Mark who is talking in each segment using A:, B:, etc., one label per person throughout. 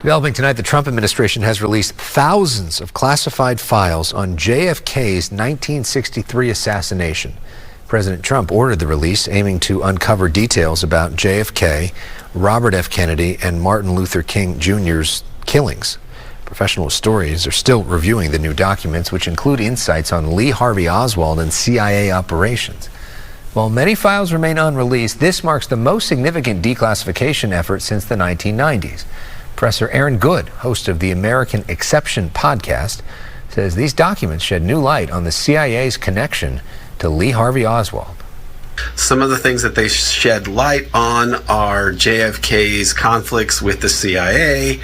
A: Developing tonight, the Trump administration has released thousands of classified files on JFK's 1963 assassination. President Trump ordered the release, aiming to uncover details about JFK, Robert F. Kennedy, and Martin Luther King Jr.'s killings. Professional historians are still reviewing the new documents, which include insights on Lee Harvey Oswald and CIA operations. While many files remain unreleased, this marks the most significant declassification effort since the 1990s. Professor Aaron Good, host of the American Exception podcast, says these documents shed new light on the CIA's connection to Lee Harvey Oswald.
B: Some of the things that they shed light on are JFK's conflicts with the CIA,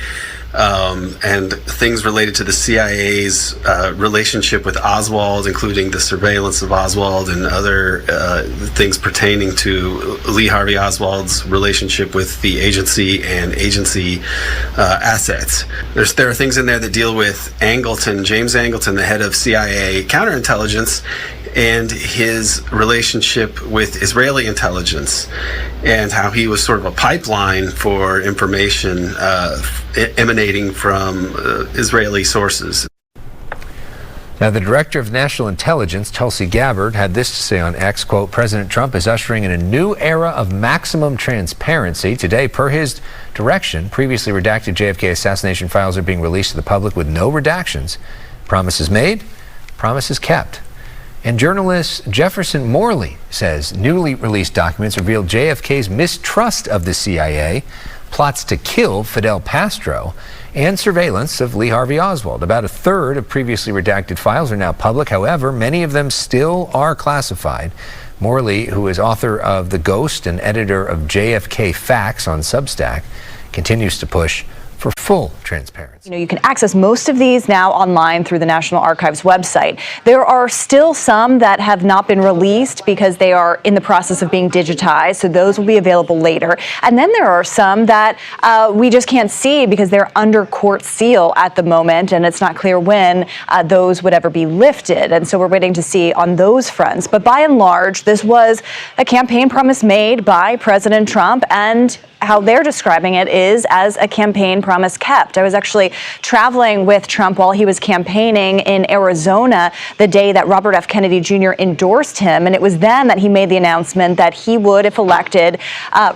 B: and things related to the CIA's relationship with Oswald, including the surveillance of Oswald and other things pertaining to Lee Harvey Oswald's relationship with the agency and agency assets. There are things in there that deal with Angleton, James Angleton, the head of CIA counterintelligence, and his relationship with Israeli intelligence, and how he was sort of a pipeline for information emanating from Israeli sources.
A: Now, the director of national intelligence, Tulsi Gabbard, had this to say on X, quote, "President Trump is ushering in a new era of maximum transparency. Today, per his direction, previously redacted JFK assassination files are being released to the public with no redactions. Promises made, promises kept." And journalist Jefferson Morley says newly released documents revealed JFK's mistrust of the CIA, plots to kill Fidel Castro, and surveillance of Lee Harvey Oswald. About a third of previously redacted files are now public. However, many of them still are classified. Morley, who is author of The Ghost and editor of JFK Facts on Substack, continues to push for full transparency.
C: You can access most of these now online through the National Archives website. There are still some that have not been released because they are in the process of being digitized, so those will be available later. And then there are some that we just can't see because they're under court seal at the moment, and it's not clear when those would ever be lifted. And so we're waiting to see on those fronts. But by and large, this was a campaign promise made by President Trump, and how they're describing it is as a campaign promise kept. I was actually traveling with Trump while he was campaigning in Arizona the day that Robert F. Kennedy Jr. endorsed him, and it was then that he made the announcement that he would, if elected,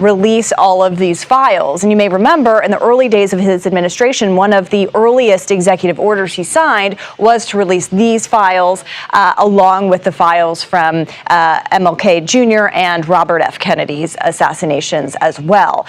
C: release all of these files. And you may remember in the early days of his administration, one of the earliest executive orders he signed was to release these files along with the files from MLK Jr. and Robert F. Kennedy's assassinations as well.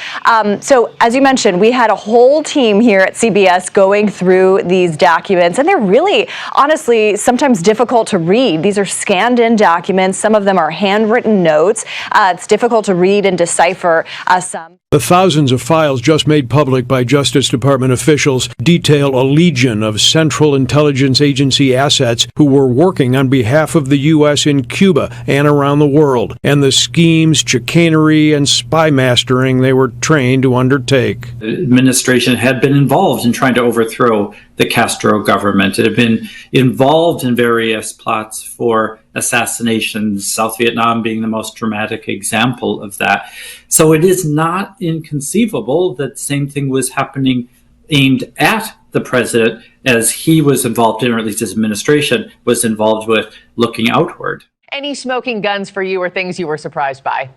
C: So as you mentioned, we had a whole team here at CBS going through these documents, and they're really, honestly, sometimes difficult to read. These are scanned in documents. Some of them are handwritten notes. It's difficult to read and decipher some.
D: The thousands of files just made public by Justice Department officials detail a legion of Central Intelligence Agency assets who were working on behalf of the U.S. in Cuba and around the world, and the schemes, chicanery, and spy mastering they were trained to undertake.
E: The administration had been involved in trying to overthrow the Castro government. It had been involved in various plots for assassinations, South Vietnam being the most dramatic example of that. So it is not inconceivable that the same thing was happening aimed at the president as he was involved in, or at least his administration was involved with, looking outward.
F: Any smoking guns for you or things you were surprised by?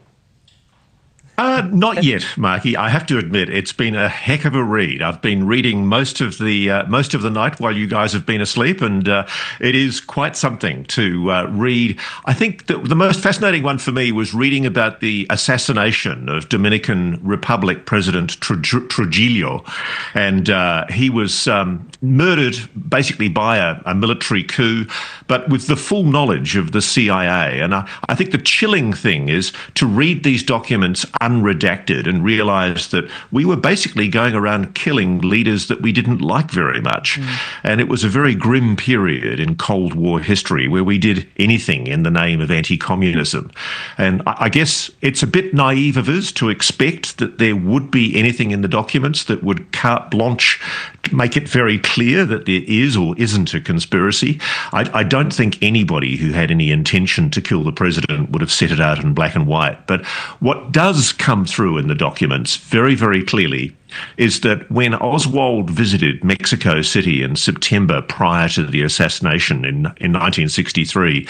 G: Not yet, Marky. I have to admit, it's been a heck of a read. I've been reading most of the night while you guys have been asleep, and it is quite something to read. I think the most fascinating one for me was reading about the assassination of Dominican Republic President Trujillo, and he was murdered basically by a military coup, but with the full knowledge of the CIA. And I think the chilling thing is to read these documents unredacted and realize that we were basically going around killing leaders that we didn't like very much. And it was a very grim period in Cold War history where we did anything in the name of anti-communism. And I guess it's a bit naive of us to expect that there would be anything in the documents that would carte blanche make it very clear that there is or isn't a conspiracy. I don't think anybody who had any intention to kill the president would have set it out in black and white. But what does come through in the documents very, very clearly is that when Oswald visited Mexico City in September prior to the assassination in 1963,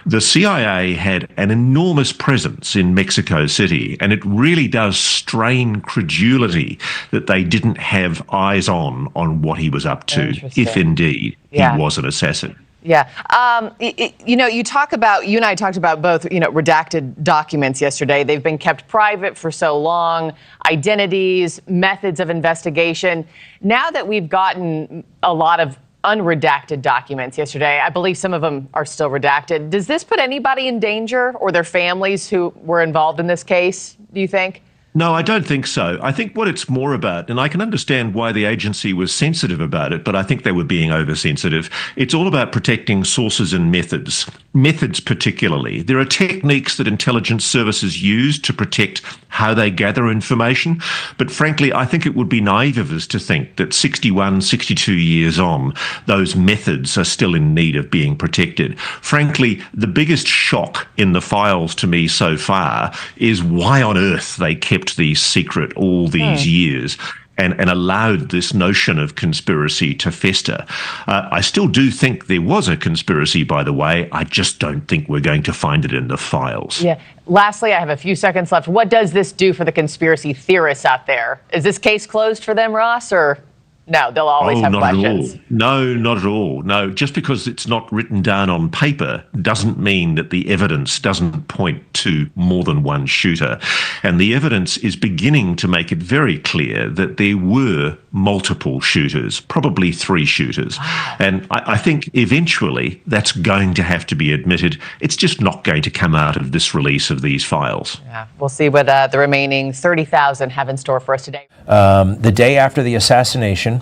G: the CIA had an enormous presence in Mexico City, and it really does strain credulity that they didn't have eyes on what he was up to, if indeed he was an assassin.
F: Yeah. You know, you and I talked about both, redacted documents yesterday. They've been kept private for so long, identities, methods of investigation. Now that we've gotten a lot of unredacted documents yesterday, I believe some of them are still redacted. Does this put anybody in danger, or their families who were involved in this case, do you think?
G: No, I don't think so. I think what it's more about, and I can understand why the agency was sensitive about it, but I think they were being oversensitive. It's all about protecting sources and methods. Methods particularly. There are techniques that intelligence services use to protect how they gather information, but frankly, I think it would be naive of us to think that 61, 62 years on, those methods are still in need of being protected. Frankly, the biggest shock in the files to me so far is why on earth they kept these secret all these years and allowed this notion of conspiracy to fester. I still do think there was a conspiracy, by the way. I just don't think we're going to find it in the files.
F: Yeah. Lastly, I have a few seconds left. What does this do for the conspiracy theorists out there? Is this case closed for them, Ross, or no, they'll always have questions?
G: No, not at all. No, just because it's not written down on paper doesn't mean that the evidence doesn't point to more than one shooter. And the evidence is beginning to make it very clear that there were multiple shooters, probably 3 shooters. And I think eventually that's going to have to be admitted. It's just not going to come out of this release of these files.
F: Yeah, we'll see what the remaining 30,000 have in store for us today.
H: The day after the assassination,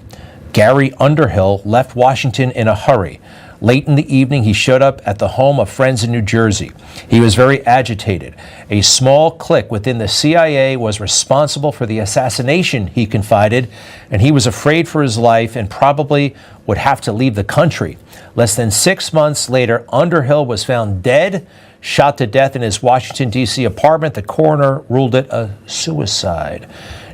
H: Gary Underhill left Washington in a hurry. Late in the evening, he showed up at the home of friends in New Jersey. He was very agitated. A small clique within the CIA was responsible for the assassination, he confided, and he was afraid for his life and probably would have to leave the country. Less than 6 months later, Underhill was found dead, shot to death in his Washington, D.C. apartment. The coroner ruled it a suicide.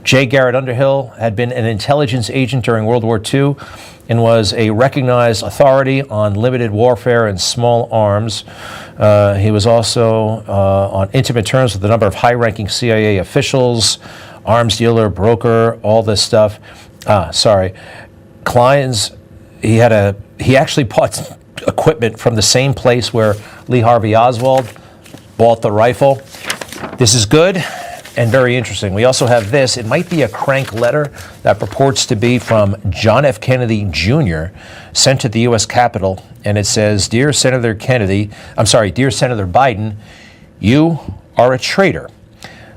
H: J. Garrett Underhill had been an intelligence agent during World War II and was a recognized authority on limited warfare and small arms. He was also on intimate terms with a number of high-ranking CIA officials, arms dealer, broker, all this stuff. Clients. He actually bought equipment from the same place where Lee Harvey Oswald bought the rifle. This is good and very interesting. We also have this. It might be a crank letter that purports to be from John F. Kennedy Jr. sent to the U.S. Capitol, and it says, Dear Senator Biden, you are a traitor.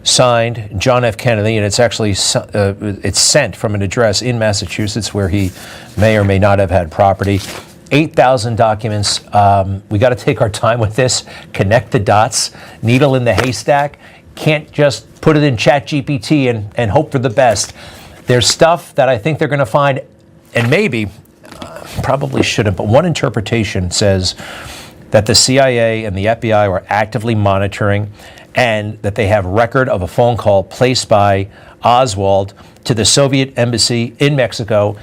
H: Signed, John F. Kennedy, and it's actually it's sent from an address in Massachusetts where he may or may not have had property. 8,000 documents. We got to take our time with this, connect the dots, needle in the haystack. Can't just put it in ChatGPT and hope for the best. There's stuff that I think they're going to find, and maybe, probably shouldn't, but one interpretation says that the CIA and the FBI were actively monitoring and that they have record of a phone call placed by Oswald to the Soviet embassy in Mexico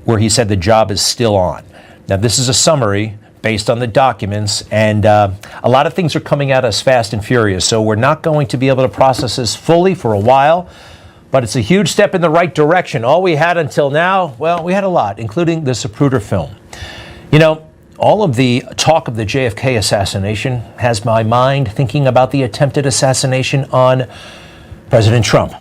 H: where he said the job is still on. Now, this is a summary based on the documents, and a lot of things are coming at us fast and furious, so we're not going to be able to process this fully for a while, but it's a huge step in the right direction. All we had until now, well, we had a lot, including the Zapruder film. You know, all of the talk of the JFK assassination has my mind thinking about the attempted assassination on President Trump.